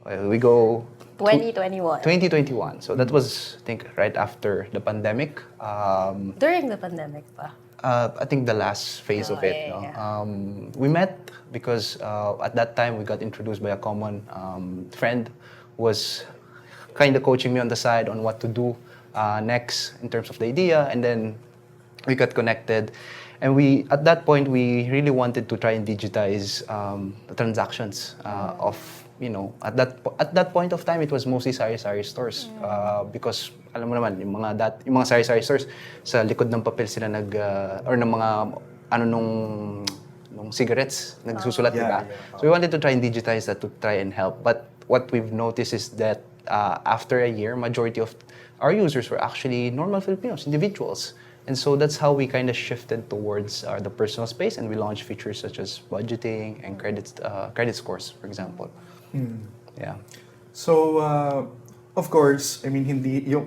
We go 2021. 2021. So that was, I think, right after the pandemic. During the pandemic pa. I think the last phase of it. No? We met because at that time we got introduced by a common friend who was kind of coaching me on the side on what to do next in terms of the idea, and then we got connected. And at that point, we really wanted to try and digitize the transactions of, at that point of time, it was mostly sari-sari stores. Because, alam mo naman, yung mga sari-sari stores, sa likod ng papel sila or ng mga, nung cigarettes, nagsusulat, diba? So we wanted to try and digitize that to try and help. But what we've noticed is that after a year, majority of our users were actually normal Filipinos, individuals. And so that's how we kind of shifted towards the personal space, and we launched features such as budgeting and credit scores, for example. Yeah. So, of course, I mean,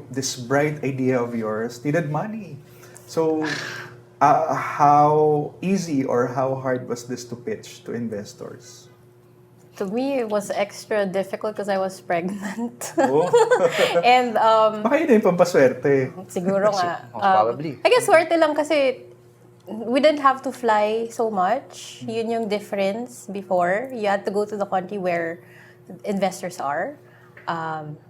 this bright idea of yours needed money. So, how easy or how hard was this to pitch to investors? To me, it was extra difficult because I was pregnant. Oh. And Baka yun yung pampaswerte. siguro nga. Probably. I guess swerte lang kasi we didn't have to fly so much. Yun yung difference before. You had to go to the country where investors are.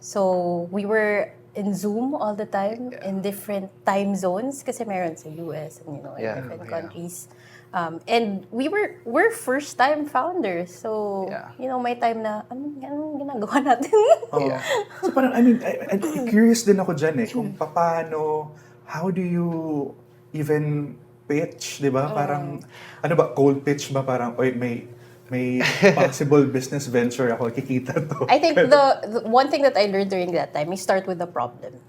So we were in Zoom all the time in different time zones kasi meron sa US and in different countries. And we're first time founders. So, may time na, anong ginagawa natin? So parang, I mean, I'm curious din ako dyan kung paano, how do you even pitch, di ba? Parang, cold pitch ba? Parang, may possible business venture ako, kikita to. I think the one thing that I learned during that time is start with the problem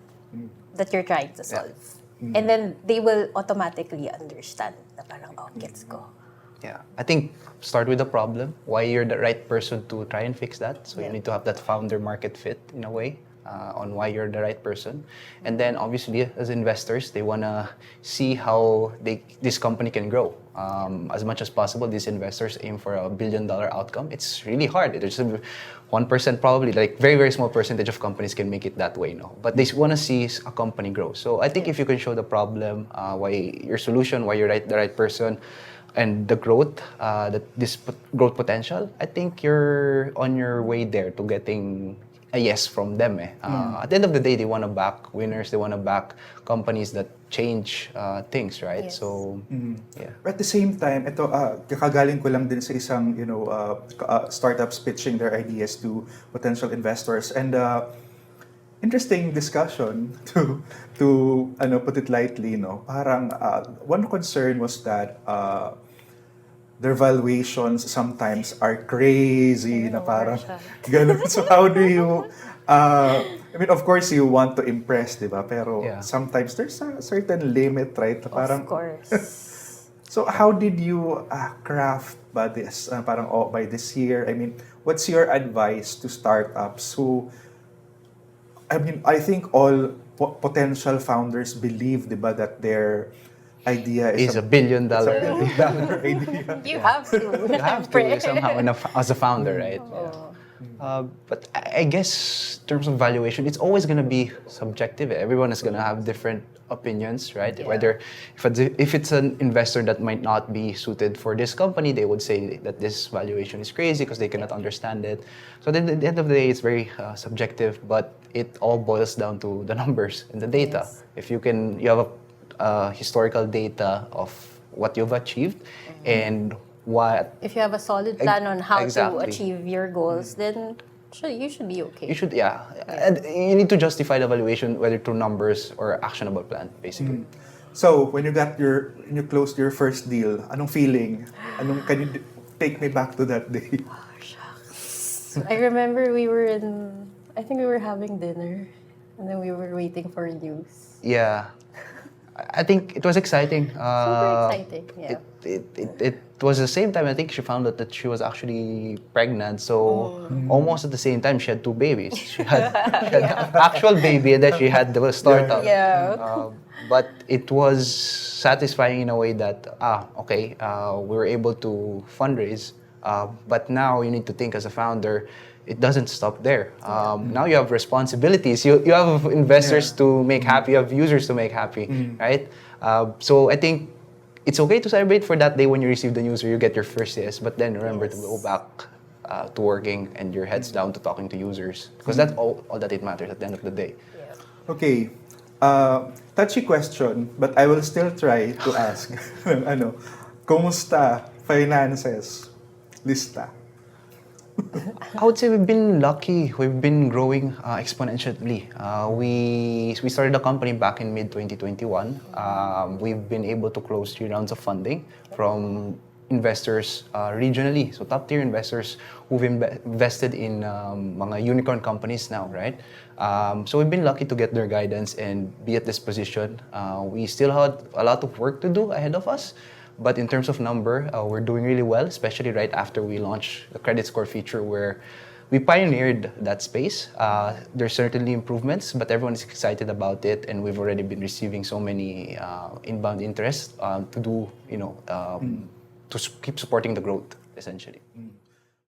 that you're trying to solve. And then they will automatically understand na parang, gets go. Yeah, I think start with the problem, why you're the right person to try and fix that. So you need to have that founder market fit in a way on why you're the right person. And then obviously as investors, they want to see how this company can grow. As much as possible, these investors aim for $1 billion outcome. It's really hard. There's 1% probably, like very, very small percentage of companies can make it that way, no? But they want to see a company grow. So I think if you can show the problem, why your solution, why you're the right person, and the growth, this growth potential, I think you're on your way there to getting a yes from them. At the end of the day, they want to back winners. They want to back companies that change things, right? Yes. So, But at the same time, ito, kakagaling ko lang din sa isang, startups pitching their ideas to potential investors. And interesting discussion to put it lightly, no? Parang one concern was that their valuations sometimes are crazy na parang ganun. So how do you I mean, of course you want to impress, di ba? Pero sometimes there's a certain limit, right? Parang, of course. So how did you craft by this by this year? I mean, what's your advice to startups who, I mean, I think all potential founders believe, di ba, that their idea is $1 billion idea. You have to. You have to somehow as a founder, right? But I guess in terms of valuation, it's always going to be subjective. Everyone is going to have different opinions, right? Yeah. Whether if it's an investor that might not be suited for this company, they would say that this valuation is crazy because they cannot understand it. So then at the end of the day, it's very subjective, but it all boils down to the numbers and the data. Yes. If you have a historical data of what you've achieved and what... If you have a solid plan on how exactly. to achieve your goals, then you should be okay. You should, and you need to justify the valuation whether through numbers or actionable plan, basically. So, when you closed your first deal, anong feeling? Can you take me back to that day? Oh, shucks. I remember I think we were having dinner, and then we were waiting for news. Yeah. I think it was exciting. Super exciting, yeah. It was the same time I think she found out that she was actually pregnant. So almost at the same time she had two babies. She had an actual baby and then she had the startup. Yeah. But it was satisfying in a way that we were able to fundraise. But now you need to think as a founder, it doesn't stop there. Now you have responsibilities. You have investors to make happy, you have users to make happy, right? So I think it's okay to celebrate for that day when you receive the news or you get your first yes, but then remember to go back to working and your head's down to talking to users, because that's all that it matters at the end of the day. Okay. Touchy question, but I will still try to ask. Ano, kumusta finances? Lista. I would say we've been lucky. We've been growing exponentially. We started the company back in mid 2021. We've been able to close 3 rounds of funding from investors regionally. So top tier investors who've invested in mga unicorn companies now, right? So we've been lucky to get their guidance and be at this position. We still had a lot of work to do ahead of us. But in terms of number, we're doing really well, especially right after we launched the credit score feature where we pioneered that space. There's certainly improvements, but everyone is excited about it, and we've already been receiving so many inbound interest to do, to keep supporting the growth, essentially.